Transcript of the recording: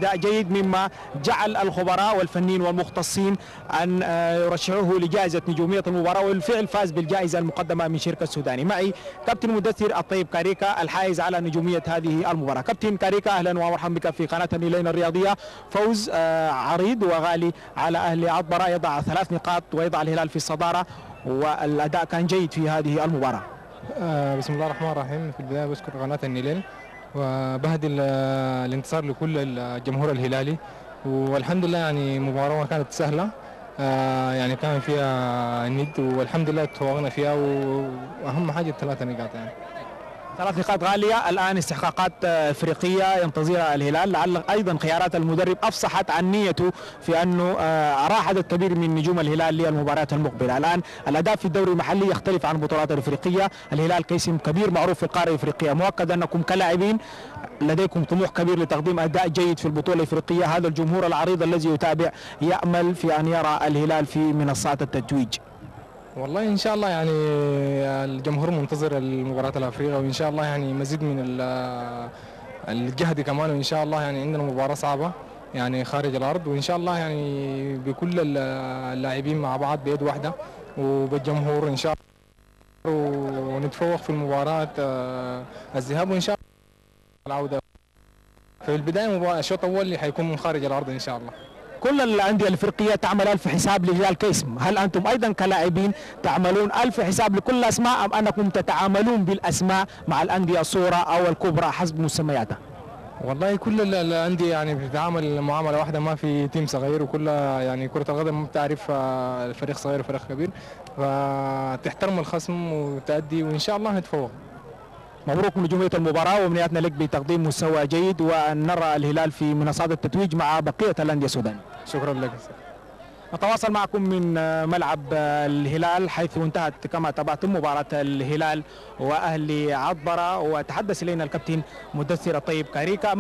أداء جيد مما جعل الخبراء والفنيين والمختصين أن يرشحوه لجائزة نجومية المباراة، والفعل فاز بالجائزة المقدمة من شركة السوداني. معي كابتن مدثر الطيب كاريكا الحائز على نجومية هذه المباراة. كابتن كاريكا أهلا ومرحبا بك في قناة النيلين الرياضية. فوز عريض وغالي على أهل عطبرة يضع 3 نقاط ويضع الهلال في الصدارة، والأداء كان جيد في هذه المباراة. بسم الله الرحمن الرحيم. في البداية بشكر قناة النيلين وبهدي الانتصار لكل الجمهور الهلالي، والحمد لله يعني مباراة ما كانت سهلة، يعني كان فيها ند والحمد لله تفوقنا فيها، وأهم حاجة 3 نقاط يعني. 3 نقاط غالية. الآن استحقاقات افريقية ينتظرها الهلال، لعل ايضا خيارات المدرب افصحت عن نيته في انه راح عدد كبير من نجوم الهلال للمباريات المقبلة. الآن الاداء في الدوري المحلي يختلف عن البطولات الافريقية. الهلال كاسم كبير معروف في القارة الافريقية، مؤكد انكم كلاعبين لديكم طموح كبير لتقديم اداء جيد في البطولة الافريقية. هذا الجمهور العريض الذي يتابع يأمل في ان يرى الهلال في منصات التتويج. والله ان شاء الله يعني الجمهور منتظر المباراة الافريقية، وان شاء الله يعني مزيد من الجهد كمان، وان شاء الله يعني عندنا مباراة صعبة يعني خارج الارض، وان شاء الله يعني بكل اللاعبين مع بعض بيد واحدة وبالجمهور ان شاء الله، ونتفوق في المباراة الذهاب، وان شاء الله العودة. في البداية الشوط الاول حيكون من خارج الارض ان شاء الله. كل الأندية الأفريقية تعمل 1000 حساب للهلال كاسم، هل أنتم أيضا كلاعبين تعملون 1000 حساب لكل الأسماء، أم أنكم تتعاملون بالأسماء مع الأندية الصغرى أو الكبرى حسب مسمياتها؟ والله كل الأندية يعني بتتعامل معاملة واحدة، ما في تيم صغير، وكل يعني كرة القدم ما بتعرف الفريق صغير وفريق كبير، فتحترم الخصم وتأدي وإن شاء الله نتفوق. مبروك نجومية المباراة، وامنياتنا لك بتقديم مستوى جيد وأن نرى الهلال في منصات التتويج مع بقية الأندية السودانية. شكرا لك. نتواصل معكم من ملعب الهلال حيث انتهت كما تابعتم مباراة الهلال وأهل عطبرة، وتحدث إلينا الكابتن مدثر الطيب كاريكا.